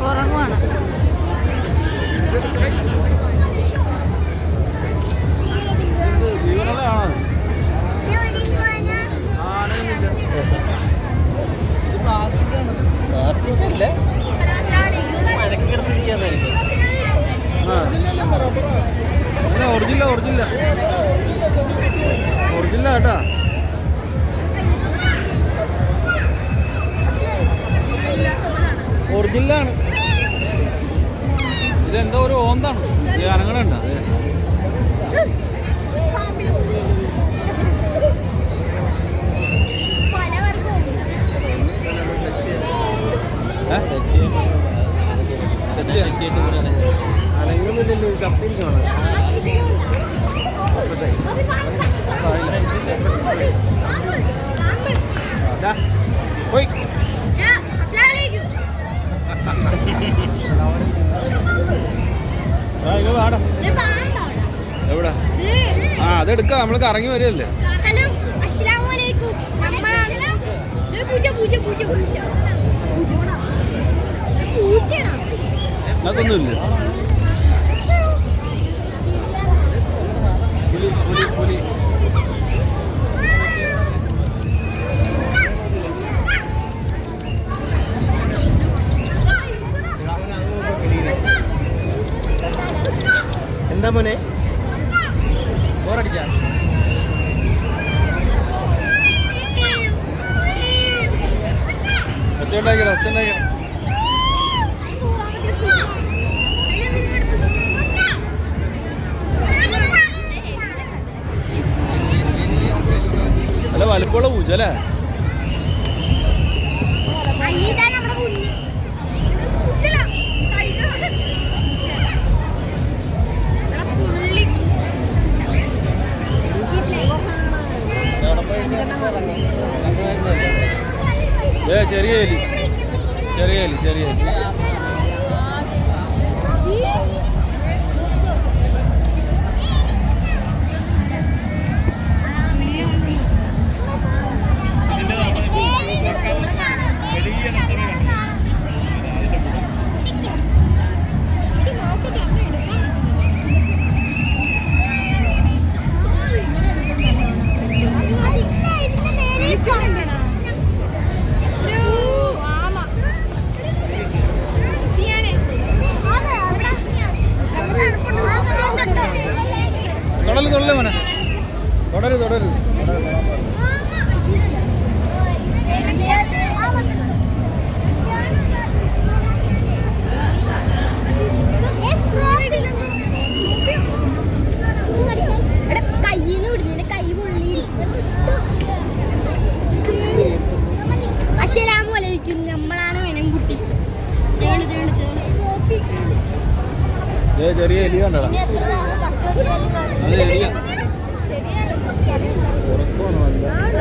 ഉറങ്ങുവാണ്. Original കേട്ടാ. ഒറിജിനലാണ്. ഇതെന്തോ ഒരു ഓന്താണ് അനങ്ങളുണ്ട. അനങ്ങുന്നില്ലല്ലോ, ചത്തിരിക്കണം. പോയി എവിടെ? ആ അതെടുക്കാം, നമ്മൾ കറങ്ങി വരികയല്ലേ. അതൊന്നുമില്ല. പുലി പുലി പുലി എന്താ മോനെ ബോറടിച്ചാ? ഒച്ചുണ്ടാക്കിയടാ, ഒച്ചുണ്ടാക്കിയടാ. അല്ല വലുപ്പമുള്ള പൂച്ച അല്ലേ? ചെറിയ എലി, ചെറിയ എലി, ചെറിയ എലി. തൊടല് തൊടല് മോനെ, തുടരുത് തുടരുത്. കയ്യിന്ന് വിടുന്നതിന് കൈ പൊള്ളി. അസ്സലാമലൈക്കും, നമ്മളാണ് വെനംകുട്ടി. ചെറിയ എലി കണ്ടടാ. അത് എലിയ.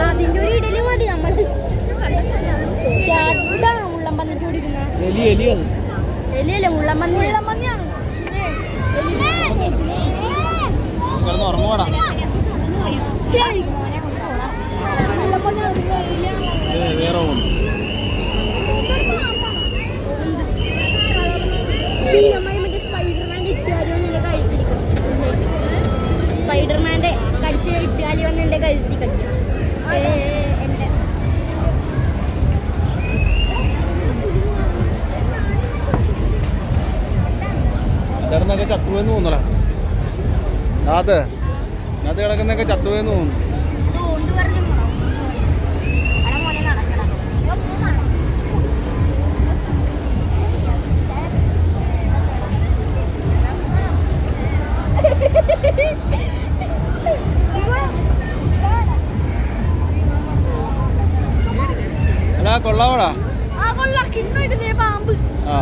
അതിന്റെ ഒരു ഇടല് മതി. നമ്മൾ മുള്ളമ്പന്നി ചോദിക്കുന്ന എലി, എലി അത് എലിയല്ലേ, മുള്ളമ്പന്നി. മുള്ളമ്പന്നിയാണ്. ഉറങ്ങുവാടാ. വേറെ സ്പൈഡർമാന്റെ കടിച്ച് ഇട്ടുകാലി വന്ന് എന്റെ കഴുത്തി കളിക്കും. കിടന്നൊക്കെ ചത്തുപോയെന്ന് തോന്നല. അത് അത് കിടക്കുന്നൊക്കെ ചത്തുപോയെന്ന് തോന്നുന്നു. അല്ല കൊള്ളാവടാ. ആ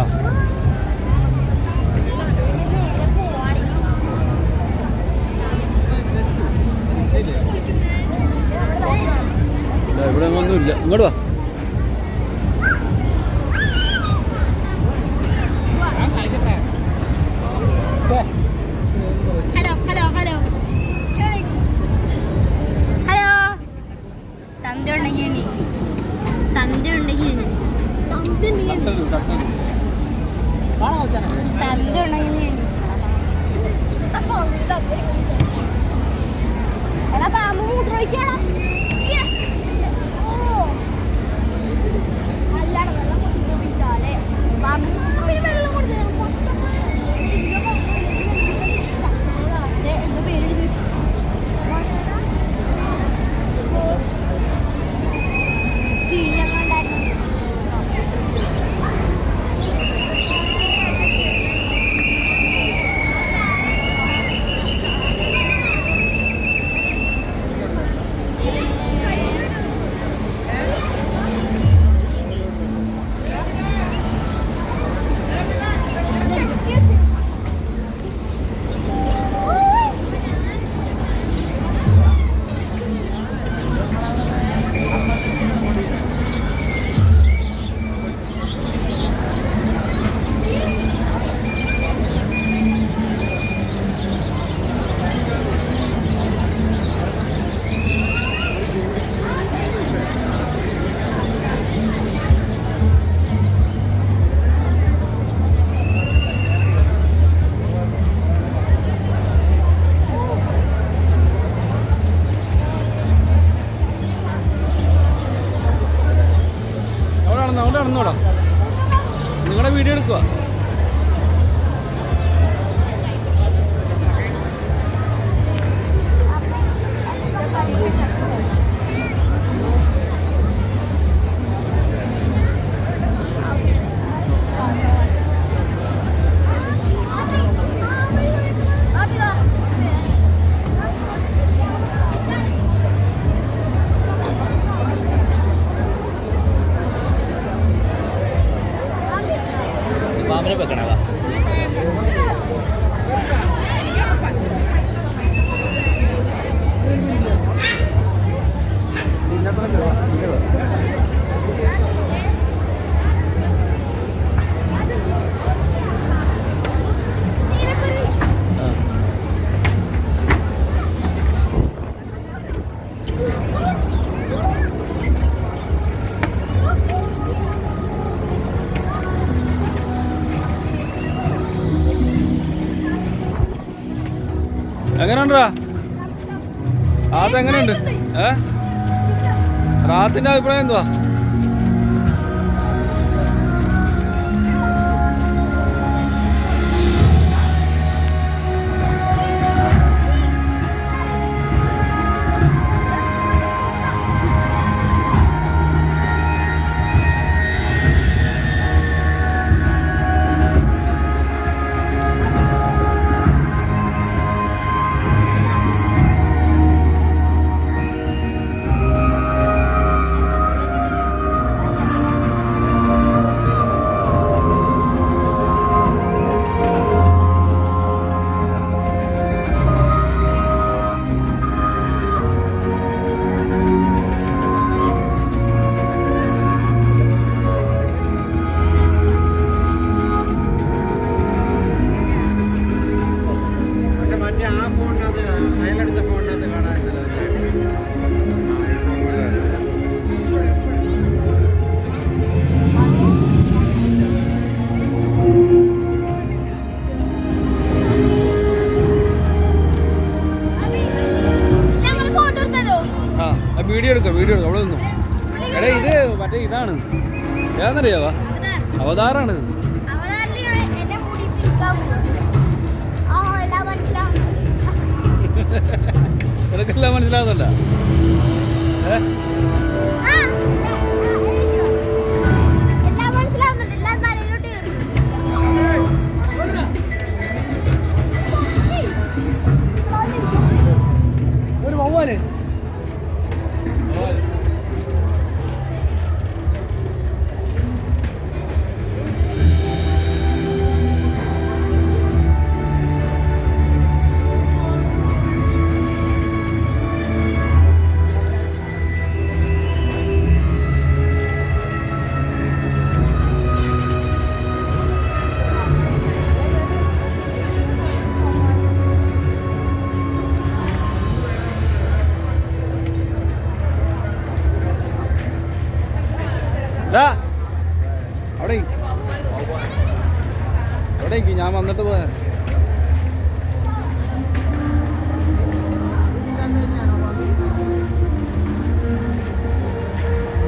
ഇവിടെ ഒന്നുമില്ല. ഇങ്ങോട്ട് വാ. ഹലോ ഹലോ ഹലോ ഹലോ തന്ത ഉണ്ടെങ്കിൽ തന്ത ഉണ്ടെങ്കിൽ തന്ത ഉണ്ടെങ്കിൽ എടാ പാമ്പ് മൂത്രം ഒഴിച്ചാടാ അല്ലാടെ വെള്ളം കൊടുത്തില്ലേ പാമ്പ് വെള്ളം കൊടുത്തില്ല എന്തോ പേരെഴുതി നിങ്ങളുടെ വീഡിയോ എടുക്കുക. പാമ്പിനെ വെക്കണതാ. എങ്ങനെയുണ്ടാ അതെങ്ങനെയുണ്ട്? റാത്തിന്റെ അഭിപ്രായം എന്തുവാ? വീഡിയോ എടുക്കാം, വീഡിയോ എടുക്കാം. അവിടെ നിന്നും എടാ ഇത് മറ്റേ ഇതാണ് ഏതെന്നറിയാവാ? അവതാറാണ്. നിനക്കെല്ലാം മനസ്സിലാവുന്നുണ്ടോ? ഒരു വവ്വാല് അവിടെ അവിടെ ഞാൻ വന്നിട്ട് പോയാ